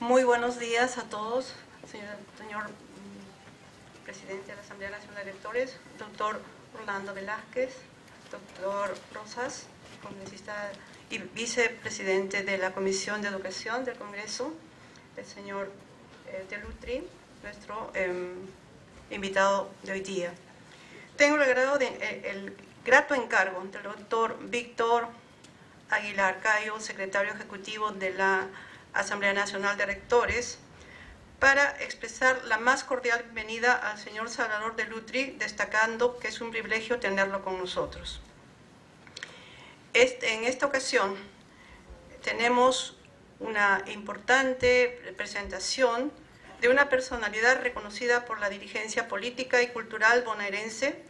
Muy buenos días a todos, señor presidente de la Asamblea Nacional de Rectores, doctor Orlando Velázquez, doctor Rosas, congresista y vicepresidente de la Comisión de Educación del Congreso, el señor Delutri, nuestro invitado de hoy día. Tengo el grato encargo del doctor Víctor Aguilar Cayo, secretario ejecutivo de la Asamblea Nacional de Rectores, para expresar la más cordial bienvenida al señor Salvador Delutri, destacando que es un privilegio tenerlo con nosotros. En esta ocasión tenemos una importante presentación de una personalidad reconocida por la dirigencia política y cultural bonaerense,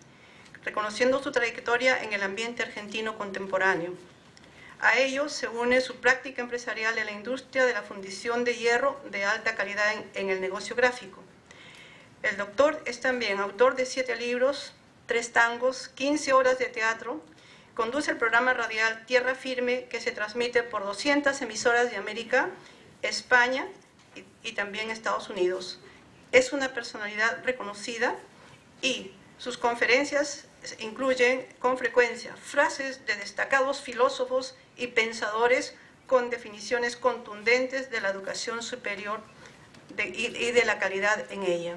reconociendo su trayectoria en el ambiente argentino contemporáneo. A ello se une su práctica empresarial en la industria de la fundición de hierro de alta calidad en el negocio gráfico. El doctor es también autor de 7 libros, 3 tangos, 15 horas de teatro. Conduce el programa radial Tierra Firme, que se transmite por 200 emisoras de América, España y también Estados Unidos. Es una personalidad reconocida y sus conferencias incluyen con frecuencia frases de destacados filósofos y pensadores con definiciones contundentes de la educación superior y de la calidad en ella.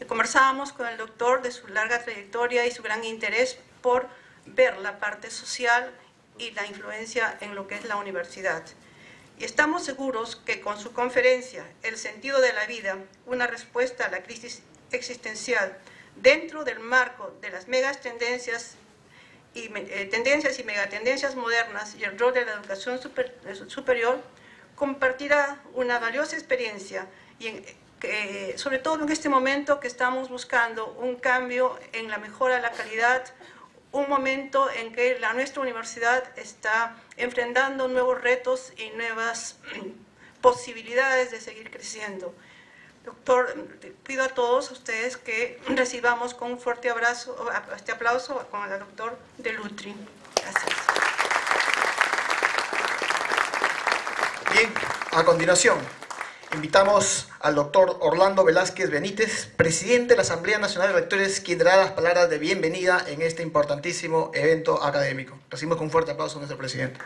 Conversábamos con el doctor de su larga trayectoria y su gran interés por ver la parte social y la influencia en lo que es la universidad. Y estamos seguros que con su conferencia, El sentido de la vida, una respuesta a la crisis existencial, dentro del marco de las tendencias y megatendencias modernas y el rol de la educación superior, compartirá una valiosa experiencia, sobre todo en este momento que estamos buscando un cambio en la mejora de la calidad, un momento en que nuestra universidad está enfrentando nuevos retos y nuevas posibilidades de seguir creciendo. Doctor, pido a todos ustedes que recibamos con un fuerte aplauso con el doctor Delutri. Gracias. Bien, a continuación, invitamos al doctor Orlando Velázquez Benítez, presidente de la Asamblea Nacional de Rectores, quien dará las palabras de bienvenida en este importantísimo evento académico. Recibimos con un fuerte aplauso a nuestro presidente.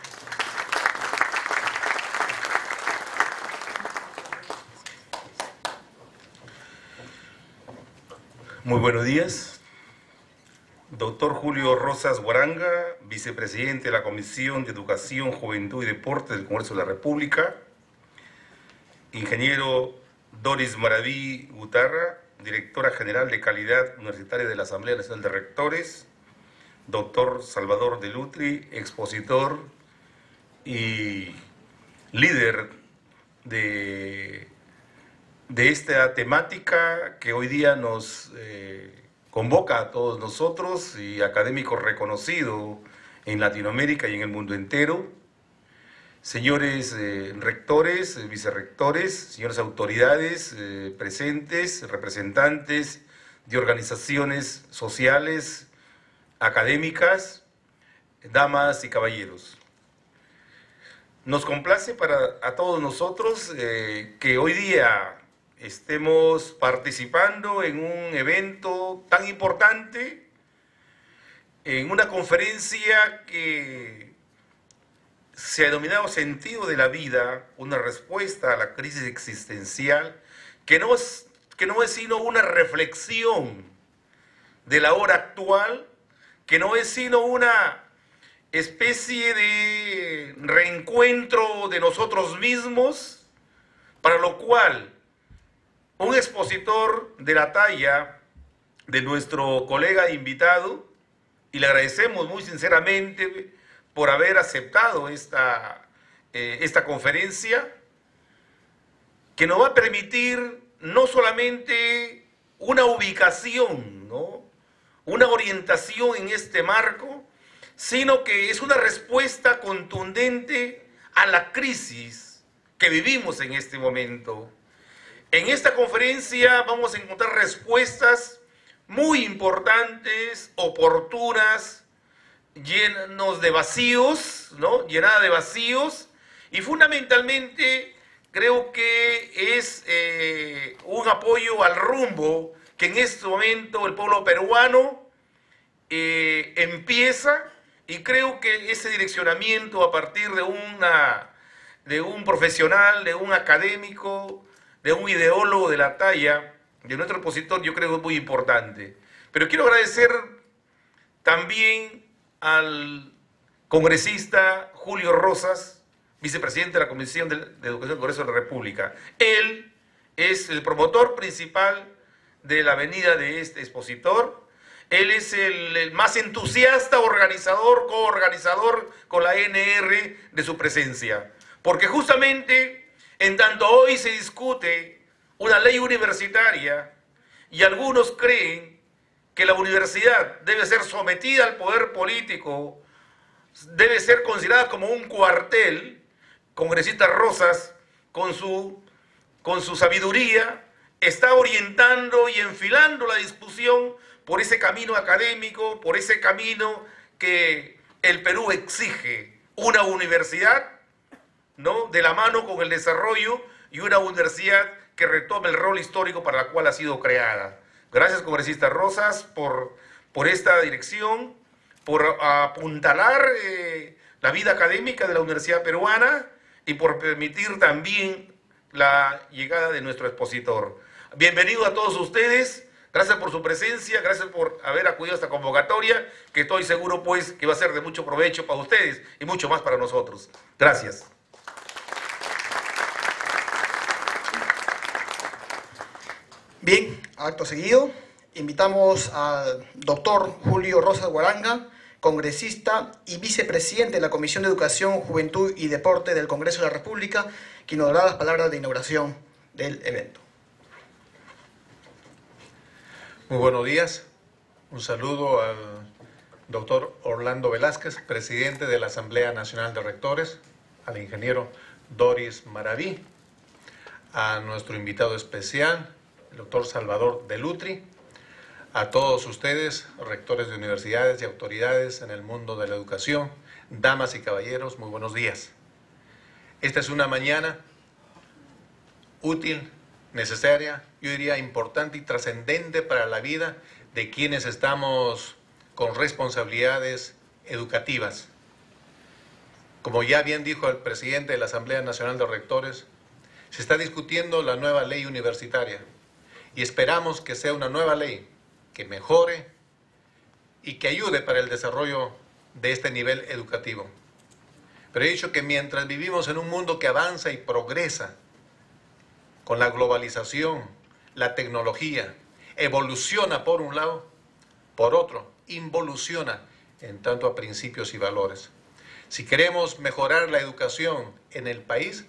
Muy buenos días. Doctor Julio Rosas Guaranga, vicepresidente de la Comisión de Educación, Juventud y Deportes del Congreso de la República. Ingeniero Doris Maraví Gutarra, directora general de Calidad Universitaria de la Asamblea Nacional de Rectores. Doctor Salvador Delutri, expositor y líder de esta temática que hoy día nos convoca a todos nosotros y académico reconocido en Latinoamérica y en el mundo entero. Señores rectores, vicerrectores, señores autoridades presentes, representantes de organizaciones sociales, académicas, damas y caballeros. Nos complace a todos nosotros que hoy día estemos participando en un evento tan importante, en una conferencia que se ha denominado Sentido de la Vida, una respuesta a la crisis existencial, que no es sino una reflexión de la hora actual, que no es sino una especie de reencuentro de nosotros mismos, para lo cual un expositor de la talla de nuestro colega invitado, y le agradecemos muy sinceramente por haber aceptado esta conferencia, que nos va a permitir no solamente una ubicación, ¿no?, una orientación en este marco, sino que es una respuesta contundente a la crisis que vivimos en este momento. En esta conferencia vamos a encontrar respuestas muy importantes, oportunas, llenas de vacíos, ¿no?, llenada de vacíos, y fundamentalmente creo que es un apoyo al rumbo que en este momento el pueblo peruano empieza, y creo que ese direccionamiento a partir de un profesional, de un académico, de un ideólogo de la talla de nuestro opositor, yo creo que es muy importante. Pero quiero agradecer también al congresista Julio Rosas, vicepresidente de la Comisión de Educación del Congreso de la República. Él es el promotor principal de la venida de este expositor. Él es el más entusiasta organizador, coorganizador con la NR de su presencia. Porque justamente en tanto hoy se discute una ley universitaria y algunos creen que la universidad debe ser sometida al poder político, debe ser considerada como un cuartel, congresista Rosas, con su sabiduría, está orientando y enfilando la discusión por ese camino académico, por ese camino que el Perú exige, una universidad, ¿no?, de la mano con el desarrollo, y una universidad que retome el rol histórico para la cual ha sido creada. Gracias, congresista Rosas, por esta dirección, por apuntalar la vida académica de la universidad peruana y por permitir también la llegada de nuestro expositor. Bienvenido a todos ustedes, gracias por su presencia, gracias por haber acudido a esta convocatoria, que estoy seguro pues que va a ser de mucho provecho para ustedes y mucho más para nosotros. Gracias. Bien, acto seguido, invitamos al doctor Julio Rosas Guaranga, congresista y vicepresidente de la Comisión de Educación, Juventud y Deporte del Congreso de la República, quien nos dará las palabras de inauguración del evento. Muy buenos días. Un saludo al doctor Orlando Velázquez, presidente de la Asamblea Nacional de Rectores, al ingeniero Doris Maraví, a nuestro invitado especial, el doctor Salvador Delutri, a todos ustedes, rectores de universidades y autoridades en el mundo de la educación, damas y caballeros, muy buenos días. Esta es una mañana útil, necesaria, yo diría importante y trascendente para la vida de quienes estamos con responsabilidades educativas. Como ya bien dijo el presidente de la Asamblea Nacional de Rectores, se está discutiendo la nueva ley universitaria y esperamos que sea una nueva ley que mejore y que ayude para el desarrollo de este nivel educativo. Pero he dicho que mientras vivimos en un mundo que avanza y progresa con la globalización, la tecnología, evoluciona por un lado, por otro, involuciona en tanto a principios y valores. Si queremos mejorar la educación en el país,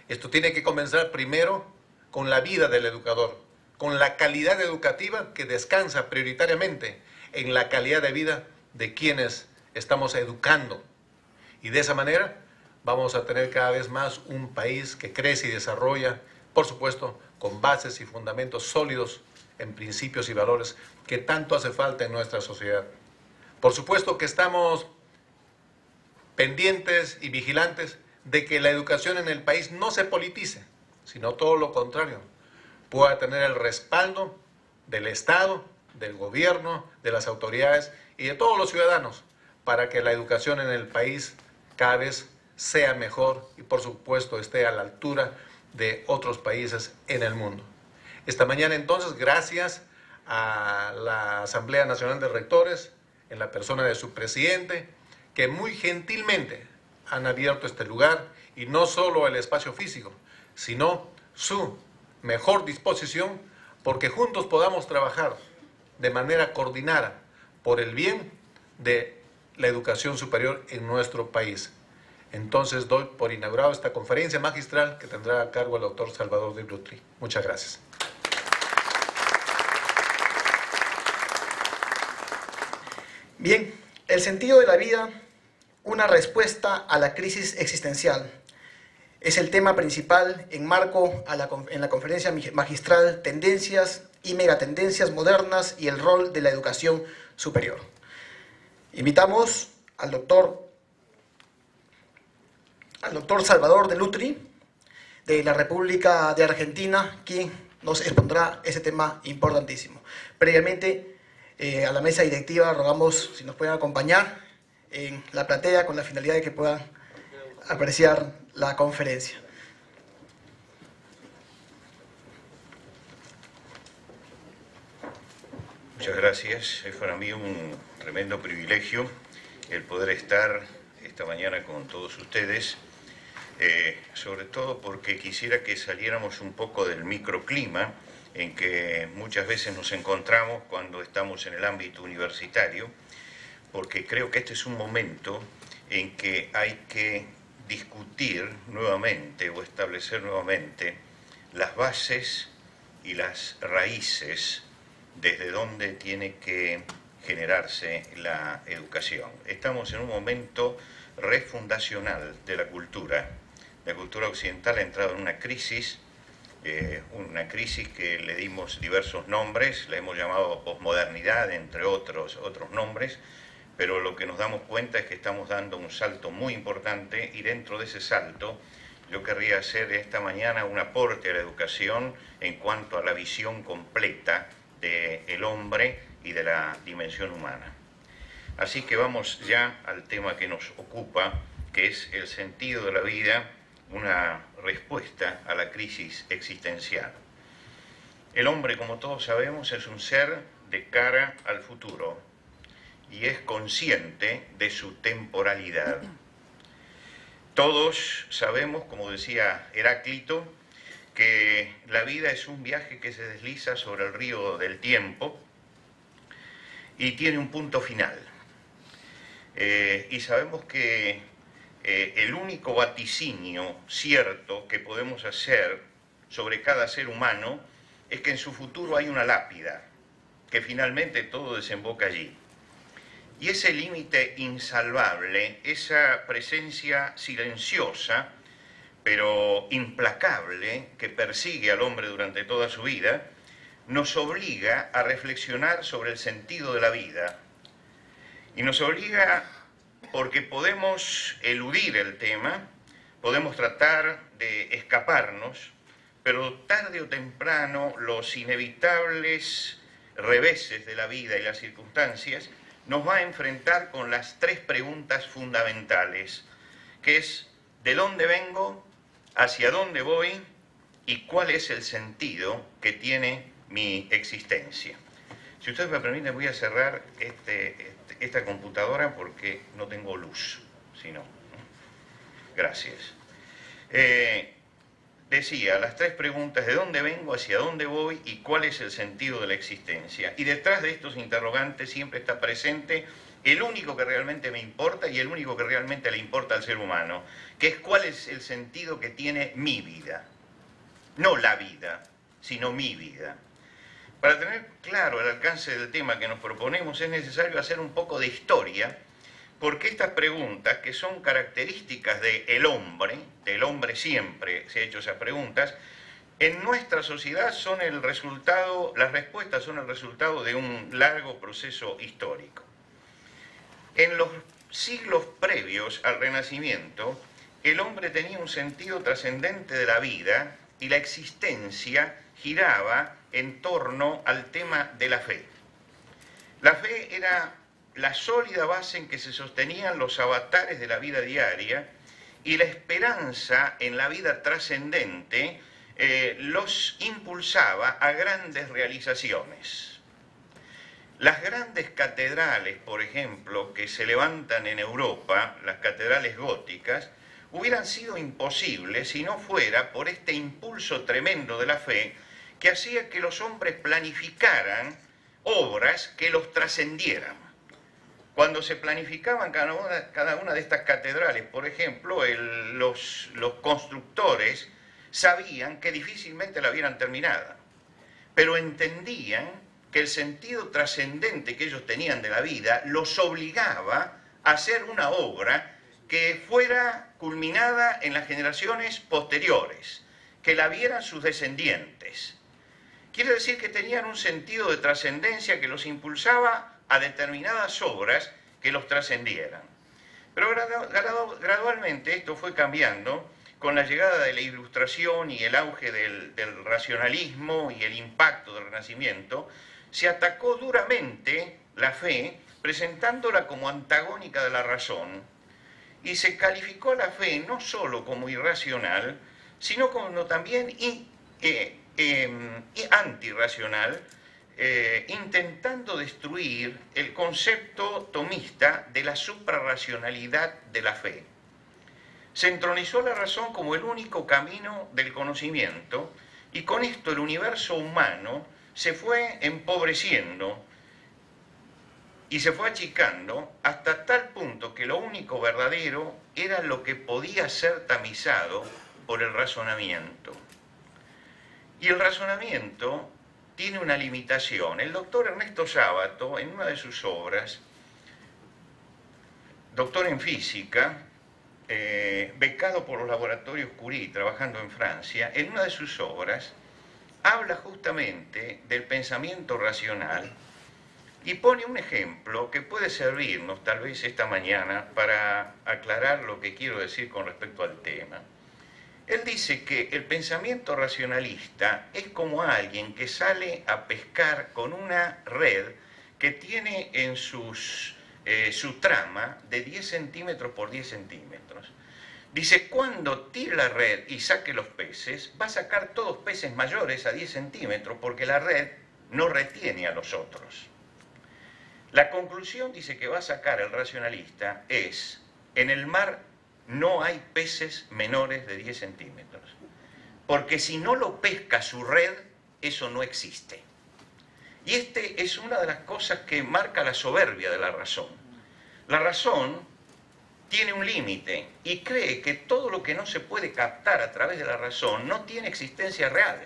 esto tiene que comenzar primero con la vida del educador, con la calidad educativa que descansa prioritariamente en la calidad de vida de quienes estamos educando. Y de esa manera vamos a tener cada vez más un país que crece y desarrolla, por supuesto, con bases y fundamentos sólidos en principios y valores que tanto hace falta en nuestra sociedad. Por supuesto que estamos pendientes y vigilantes de que la educación en el país no se politice, sino todo lo contrario, pueda tener el respaldo del Estado, del gobierno, de las autoridades y de todos los ciudadanos para que la educación en el país cada vez sea mejor y por supuesto esté a la altura de otros países en el mundo. Esta mañana entonces, gracias a la Asamblea Nacional de Rectores, en la persona de su presidente, que muy gentilmente han abierto este lugar y no solo el espacio físico, sino su mejor disposición porque juntos podamos trabajar de manera coordinada por el bien de la educación superior en nuestro país. Entonces doy por inaugurado esta conferencia magistral que tendrá a cargo el doctor Salvador Delutri. Muchas gracias. Bien, el sentido de la vida, una respuesta a la crisis existencial, es el tema principal en marco en la conferencia magistral Tendencias y Megatendencias Modernas y el rol de la educación superior. Invitamos al doctor Salvador Delutri, de la República de Argentina, quien nos expondrá ese tema importantísimo. Previamente, a la mesa directiva rogamos si nos pueden acompañar en la platea con la finalidad de que puedan apreciar la conferencia. Muchas gracias. Es para mí un tremendo privilegio el poder estar esta mañana con todos ustedes, sobre todo porque quisiera que saliéramos un poco del microclima en que muchas veces nos encontramos cuando estamos en el ámbito universitario, porque creo que este es un momento en que hay que discutir nuevamente o establecer nuevamente las bases y las raíces desde donde tiene que generarse la educación. Estamos en un momento refundacional de la cultura. La cultura occidental ha entrado en una crisis que le dimos diversos nombres, la hemos llamado posmodernidad, entre otros nombres, pero lo que nos damos cuenta es que estamos dando un salto muy importante y dentro de ese salto yo querría hacer esta mañana un aporte a la educación en cuanto a la visión completa del hombre y de la dimensión humana. Así que vamos ya al tema que nos ocupa, que es el sentido de la vida, una respuesta a la crisis existencial. El hombre, como todos sabemos, es un ser de cara al futuro y es consciente de su temporalidad. Todos sabemos, como decía Heráclito, que la vida es un viaje que se desliza sobre el río del tiempo y tiene un punto final. Y sabemos que el único vaticinio cierto que podemos hacer sobre cada ser humano es que en su futuro hay una lápida, que finalmente todo desemboca allí. Y ese límite insalvable, esa presencia silenciosa, pero implacable, que persigue al hombre durante toda su vida, nos obliga a reflexionar sobre el sentido de la vida. Y nos obliga porque podemos eludir el tema, podemos tratar de escaparnos, pero tarde o temprano los inevitables reveses de la vida y las circunstancias nos va a enfrentar con las tres preguntas fundamentales, que es ¿de dónde vengo? ¿Hacia dónde voy? ¿Y cuál es el sentido que tiene mi existencia? Si ustedes me permiten, voy a cerrar esta computadora porque no tengo luz, si no. Gracias. Decía, las tres preguntas, ¿de dónde vengo? ¿Hacia dónde voy? ¿Y cuál es el sentido de la existencia? Y detrás de estos interrogantes siempre está presente el único que realmente me importa y el único que realmente le importa al ser humano, que es cuál es el sentido que tiene mi vida. No la vida, sino mi vida. Para tener claro el alcance del tema que nos proponemos es necesario hacer un poco de historia, porque estas preguntas, que son características del hombre siempre se ha hecho esas preguntas, en nuestra sociedad son el resultado, las respuestas son el resultado de un largo proceso histórico. En los siglos previos al Renacimiento, el hombre tenía un sentido trascendente de la vida y la existencia giraba en torno al tema de la fe. La fe era la sólida base en que se sostenían los avatares de la vida diaria y la esperanza en la vida trascendente los impulsaba a grandes realizaciones. Las grandes catedrales, por ejemplo, que se levantan en Europa, las catedrales góticas, hubieran sido imposibles si no fuera por este impulso tremendo de la fe que hacía que los hombres planificaran obras que los trascendieran. Cuando se planificaban cada una de estas catedrales, por ejemplo, los constructores sabían que difícilmente la vieran terminada, pero entendían que el sentido trascendente que ellos tenían de la vida los obligaba a hacer una obra que fuera culminada en las generaciones posteriores, que la vieran sus descendientes. Quiere decir que tenían un sentido de trascendencia que los impulsaba a determinadas obras que los trascendieran. Pero gradualmente esto fue cambiando con la llegada de la Ilustración y el auge del racionalismo y el impacto del Renacimiento, se atacó duramente la fe, presentándola como antagónica de la razón, y se calificó a la fe no solo como irracional, sino como también antirracional, intentando destruir el concepto tomista de la suprarracionalidad de la fe. Se entronizó la razón como el único camino del conocimiento, y con esto el universo humano se fue empobreciendo y se fue achicando hasta tal punto que lo único verdadero era lo que podía ser tamizado por el razonamiento. Y el razonamiento tiene una limitación. El doctor Ernesto Sábato, en una de sus obras, doctor en física, becado por los laboratorios Curie, trabajando en Francia, en una de sus obras habla justamente del pensamiento racional y pone un ejemplo que puede servirnos tal vez esta mañana para aclarar lo que quiero decir con respecto al tema. Él dice que el pensamiento racionalista es como alguien que sale a pescar con una red que tiene en su trama de 10 centímetros por 10 centímetros. Dice, cuando tire la red y saque los peces, va a sacar todos peces mayores a 10 centímetros porque la red no retiene a los otros. La conclusión, dice, que va a sacar el racionalista es, en el mar no hay peces menores de 10 centímetros, porque si no lo pesca su red, eso no existe. Y este es una de las cosas que marca la soberbia de la razón. La razón tiene un límite y cree que todo lo que no se puede captar a través de la razón no tiene existencia real.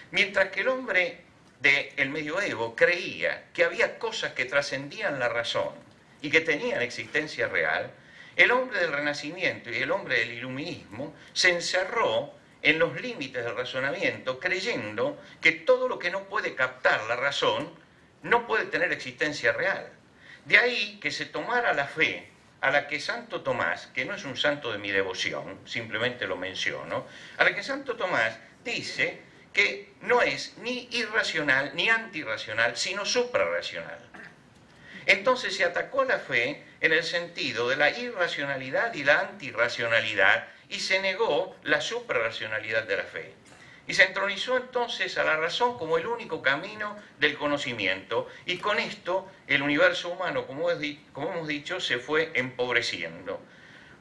Mientras que el hombre del medioevo creía que había cosas que trascendían la razón y que tenían existencia real, el hombre del Renacimiento y el hombre del Iluminismo se encerró en los límites del razonamiento, creyendo que todo lo que no puede captar la razón no puede tener existencia real. De ahí que se tomara la fe a la que Santo Tomás, que no es un santo de mi devoción, simplemente lo menciono, a la que Santo Tomás dice que no es ni irracional ni antirracional, sino suprarracional. Entonces se atacó a la fe en el sentido de la irracionalidad y la antirracionalidad y se negó la suprarracionalidad de la fe. Y se entronizó entonces a la razón como el único camino del conocimiento, y con esto el universo humano, como hemos dicho, se fue empobreciendo.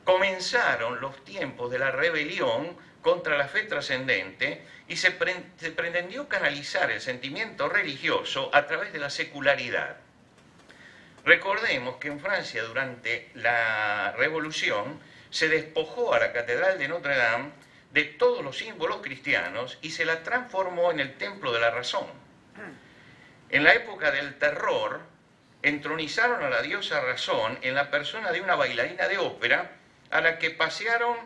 Comenzaron los tiempos de la rebelión contra la fe trascendente y se pretendió canalizar el sentimiento religioso a través de la secularidad. Recordemos que en Francia durante la Revolución se despojó a la Catedral de Notre Dame de todos los símbolos cristianos y se la transformó en el templo de la razón. En la época del terror, entronizaron a la diosa razón en la persona de una bailarina de ópera a la que pasearon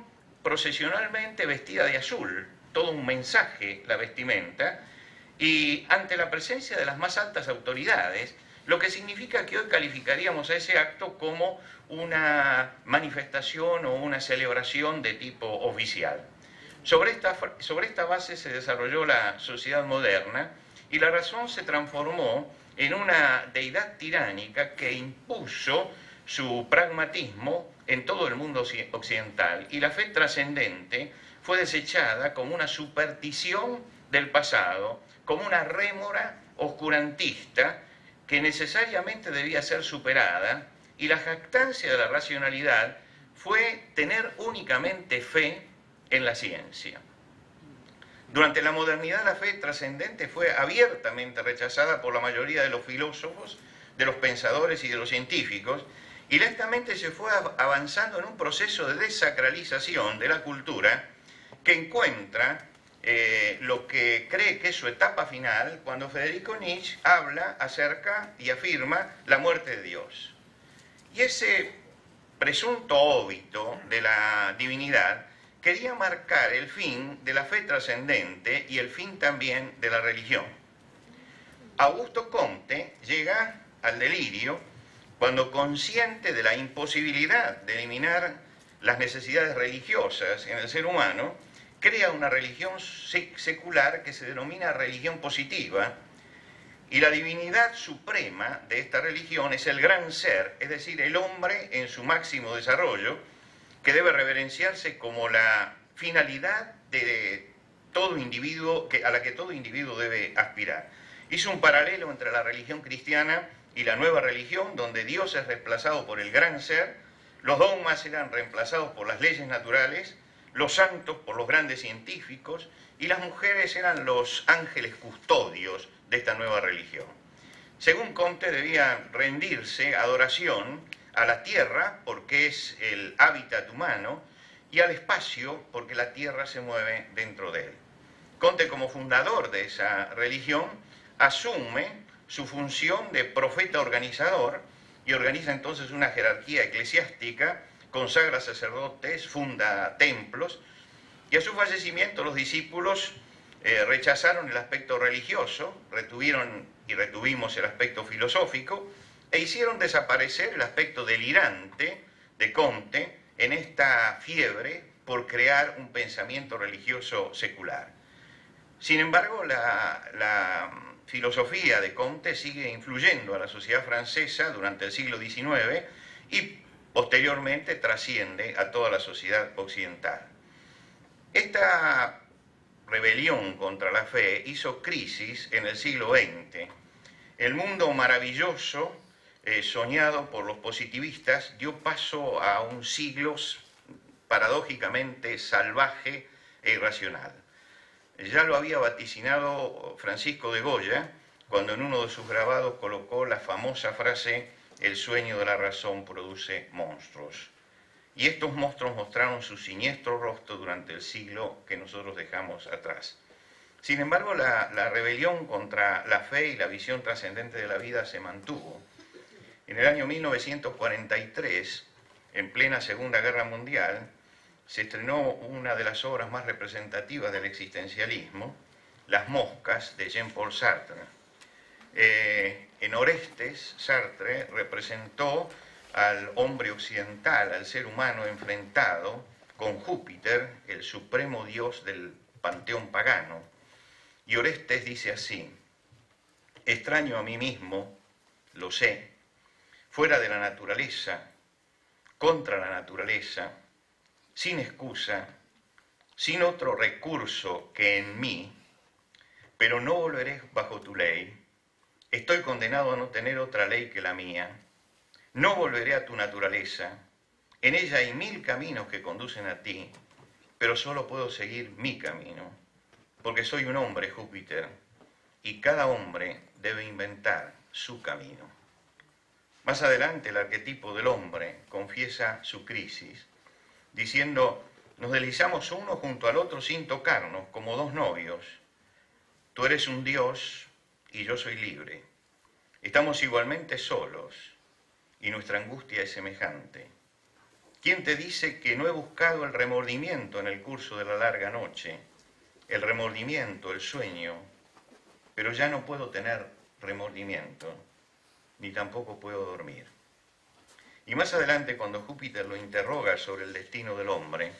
procesionalmente vestida de azul, todo un mensaje la vestimenta, y ante la presencia de las más altas autoridades, lo que significa que hoy calificaríamos a ese acto como una manifestación o una celebración de tipo oficial. Sobre esta base se desarrolló la sociedad moderna y la razón se transformó en una deidad tiránica que impuso su pragmatismo en todo el mundo occidental, y la fe trascendente fue desechada como una superstición del pasado, como una rémora oscurantista que necesariamente debía ser superada, y la jactancia de la racionalidad fue tener únicamente fe en la ciencia. Durante la modernidad la fe trascendente fue abiertamente rechazada por la mayoría de los filósofos, de los pensadores y de los científicos, y lentamente se fue avanzando en un proceso de desacralización de la cultura que encuentra lo que cree que es su etapa final cuando Federico Nietzsche habla acerca y afirma la muerte de Dios. Y ese presunto óbito de la divinidad quería marcar el fin de la fe trascendente y el fin también de la religión. Augusto Comte llega al delirio cuando, consciente de la imposibilidad de eliminar las necesidades religiosas en el ser humano, crea una religión secular que se denomina religión positiva, y la divinidad suprema de esta religión es el gran ser, es decir, el hombre en su máximo desarrollo, que debe reverenciarse como la finalidad de todo individuo, a la que todo individuo debe aspirar. Hizo un paralelo entre la religión cristiana y la nueva religión, donde Dios es reemplazado por el gran ser, los dogmas eran reemplazados por las leyes naturales, los santos por los grandes científicos, y las mujeres eran los ángeles custodios de esta nueva religión. Según Comte, debía rendirse adoración a la tierra, porque es el hábitat humano, y al espacio, porque la tierra se mueve dentro de él. Comte, como fundador de esa religión, asume su función de profeta organizador y organiza entonces una jerarquía eclesiástica, consagra sacerdotes, funda templos, y a su fallecimiento los discípulos rechazaron el aspecto religioso, retuvimos el aspecto filosófico, e hicieron desaparecer el aspecto delirante de Comte en esta fiebre por crear un pensamiento religioso secular. Sin embargo, la filosofía de Comte sigue influyendo a la sociedad francesa durante el siglo XIX y posteriormente trasciende a toda la sociedad occidental. Esta rebelión contra la fe hizo crisis en el siglo XX. El mundo maravilloso soñado por los positivistas dio paso a un siglo paradójicamente salvaje e irracional. Ya lo había vaticinado Francisco de Goya cuando en uno de sus grabados colocó la famosa frase: "El sueño de la razón produce monstruos". Y estos monstruos mostraron su siniestro rostro durante el siglo que nosotros dejamos atrás. Sin embargo, la rebelión contra la fe y la visión trascendente de la vida se mantuvo. En el año 1943, en plena Segunda Guerra Mundial, se estrenó una de las obras más representativas del existencialismo, Las moscas, de Jean-Paul Sartre. En Orestes, Sartre representó al hombre occidental, al ser humano enfrentado con Júpiter, el supremo dios del panteón pagano. Y Orestes dice así: extraño a mí mismo, lo sé, fuera de la naturaleza, contra la naturaleza, sin excusa, sin otro recurso que en mí, pero no volveré bajo tu ley. Estoy condenado a no tener otra ley que la mía. No volveré a tu naturaleza. En ella hay 1000 caminos que conducen a ti, pero solo puedo seguir mi camino, porque soy un hombre, Júpiter, y cada hombre debe inventar su camino. Más adelante, el arquetipo del hombre confiesa su crisis, diciendo: nos deslizamos uno junto al otro sin tocarnos, como dos novios. Tú eres un dios y yo soy libre. Estamos igualmente solos y nuestra angustia es semejante. ¿Quién te dice que no he buscado el remordimiento en el curso de la larga noche? El remordimiento, el sueño, pero ya no puedo tener remordimiento, ni tampoco puedo dormir. Y más adelante, cuando Júpiter lo interroga sobre el destino del hombre,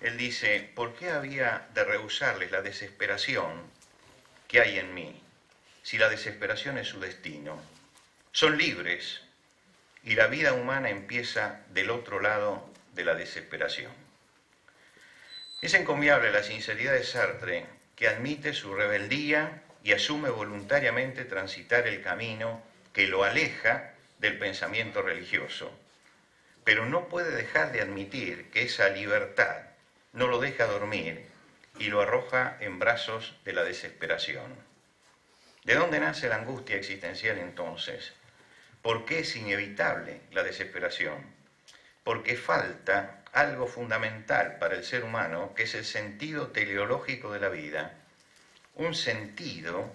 él dice: ¿por qué había de rehusarles la desesperación que hay en mí, si la desesperación es su destino? Son libres, y la vida humana empieza del otro lado de la desesperación. Es encomiable la sinceridad de Sartre, que admite su rebeldía y asume voluntariamente transitar el camino que lo aleja del pensamiento religioso, pero no puede dejar de admitir que esa libertad no lo deja dormir y lo arroja en brazos de la desesperación. ¿De dónde nace la angustia existencial entonces? ¿Por qué es inevitable la desesperación? Porque falta algo fundamental para el ser humano, que es el sentido teleológico de la vida, un sentido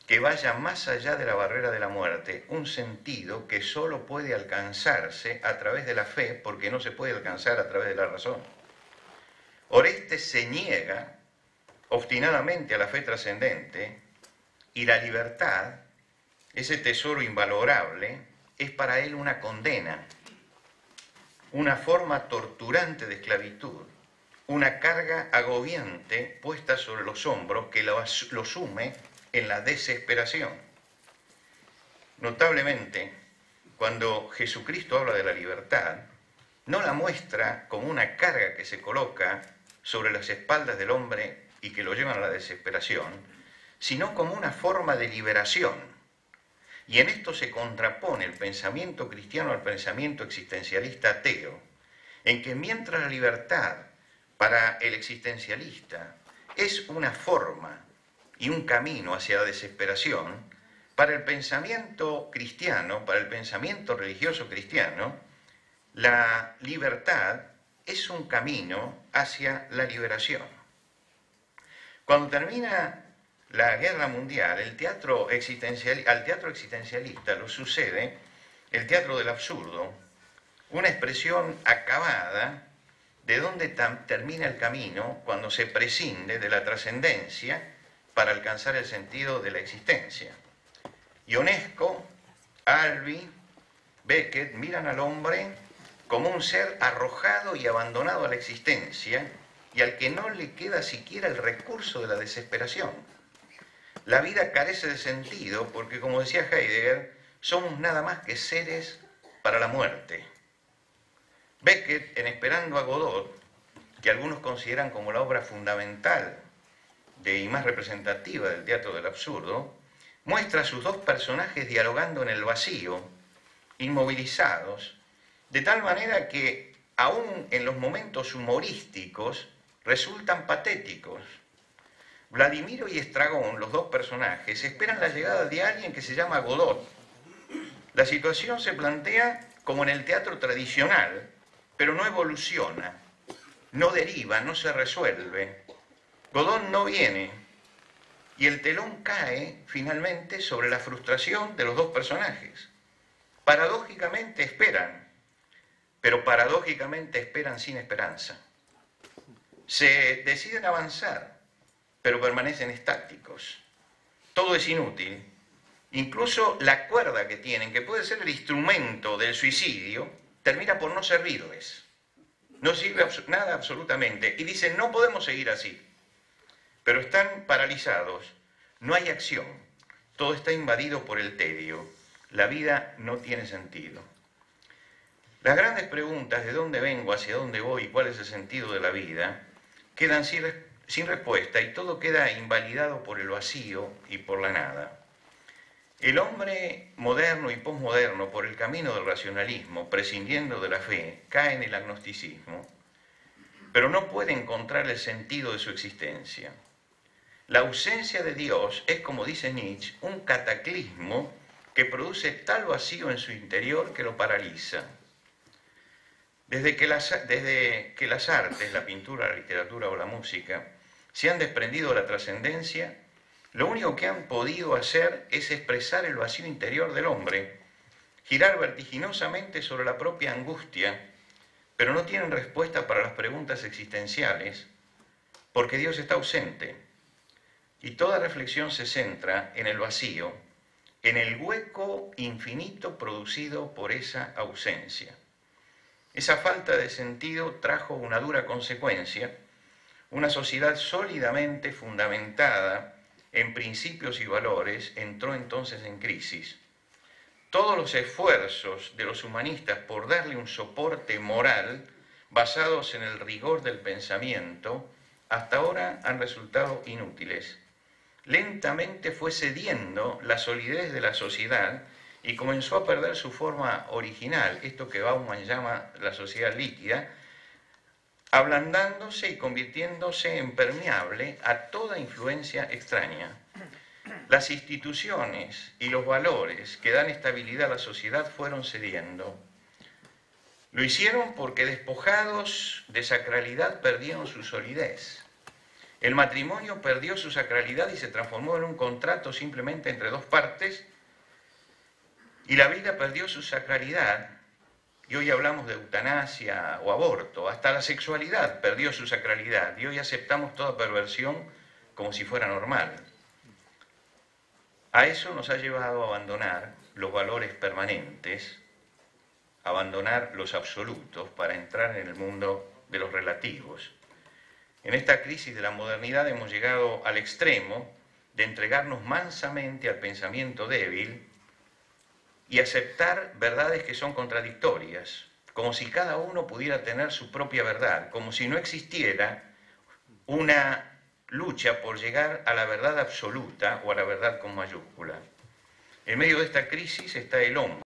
que vaya más allá de la barrera de la muerte, un sentido que solo puede alcanzarse a través de la fe, porque no se puede alcanzar a través de la razón. Orestes se niega obstinadamente a la fe trascendente, y la libertad, ese tesoro invalorable, es para él una condena. una forma torturante de esclavitud, una carga agobiante puesta sobre los hombros que lo sume en la desesperación. Notablemente, cuando Jesucristo habla de la libertad, no la muestra como una carga que se coloca sobre las espaldas del hombre y que lo llevan a la desesperación, sino como una forma de liberación. Y en esto se contrapone el pensamiento cristiano al pensamiento existencialista ateo, en que mientras la libertad para el existencialista es una forma y un camino hacia la desesperación, para el pensamiento cristiano, para el pensamiento religioso cristiano, la libertad es un camino hacia la liberación. Cuando termina la guerra mundial, al teatro existencialista lo sucede el teatro del absurdo, una expresión acabada de dónde termina el camino cuando se prescinde de la trascendencia para alcanzar el sentido de la existencia. Ionesco, Albi, Beckett miran al hombre como un ser arrojado y abandonado a la existencia y al que no le queda siquiera el recurso de la desesperación. La vida carece de sentido porque, como decía Heidegger, somos nada más que seres para la muerte. Beckett, en Esperando a Godot, que algunos consideran como la obra fundamental y más representativa del teatro del absurdo, muestra a sus dos personajes dialogando en el vacío, inmovilizados, de tal manera que, aún en los momentos humorísticos, resultan patéticos. Vladimiro y Estragón, los dos personajes, esperan la llegada de alguien que se llama Godot. La situación se plantea como en el teatro tradicional, pero no evoluciona, no deriva, no se resuelve. Godot no viene y el telón cae finalmente sobre la frustración de los dos personajes. Paradójicamente esperan, pero paradójicamente esperan sin esperanza. Se deciden avanzar, pero permanecen estáticos. Todo es inútil. Incluso la cuerda que tienen, que puede ser el instrumento del suicidio, termina por no servirles. No sirve nada absolutamente. Y dicen, no podemos seguir así. Pero están paralizados. No hay acción. Todo está invadido por el tedio. La vida no tiene sentido. Las grandes preguntas de dónde vengo, hacia dónde voy y cuál es el sentido de la vida quedan sin respuesta y todo queda invalidado por el vacío y por la nada. El hombre moderno y posmoderno, por el camino del racionalismo, prescindiendo de la fe, cae en el agnosticismo, pero no puede encontrar el sentido de su existencia. La ausencia de Dios es, como dice Nietzsche, un cataclismo que produce tal vacío en su interior que lo paraliza. Desde que las artes, la pintura, la literatura o la música, se han desprendido de la trascendencia, lo único que han podido hacer es expresar el vacío interior del hombre, girar vertiginosamente sobre la propia angustia, pero no tienen respuesta para las preguntas existenciales, porque Dios está ausente. Y toda reflexión se centra en el vacío, en el hueco infinito producido por esa ausencia. Esa falta de sentido trajo una dura consecuencia, una sociedad sólidamente fundamentada en principios y valores entró entonces en crisis. Todos los esfuerzos de los humanistas por darle un soporte moral basados en el rigor del pensamiento hasta ahora han resultado inútiles. Lentamente fue cediendo la solidez de la sociedad y comenzó a perder su forma original, esto que Bauman llama la sociedad líquida, ablandándose y convirtiéndose en permeable a toda influencia extraña. Las instituciones y los valores que dan estabilidad a la sociedad fueron cediendo. Lo hicieron porque despojados de sacralidad perdieron su solidez. El matrimonio perdió su sacralidad y se transformó en un contrato simplemente entre dos partes, y la vida perdió su sacralidad, y hoy hablamos de eutanasia o aborto. Hasta la sexualidad perdió su sacralidad, y hoy aceptamos toda perversión como si fuera normal. A eso nos ha llevado a abandonar los valores permanentes, abandonar los absolutos para entrar en el mundo de los relativos. En esta crisis de la modernidad hemos llegado al extremo de entregarnos mansamente al pensamiento débil y aceptar verdades que son contradictorias, como si cada uno pudiera tener su propia verdad, como si no existiera una lucha por llegar a la verdad absoluta o a la verdad con mayúscula. En medio de esta crisis está el hombre.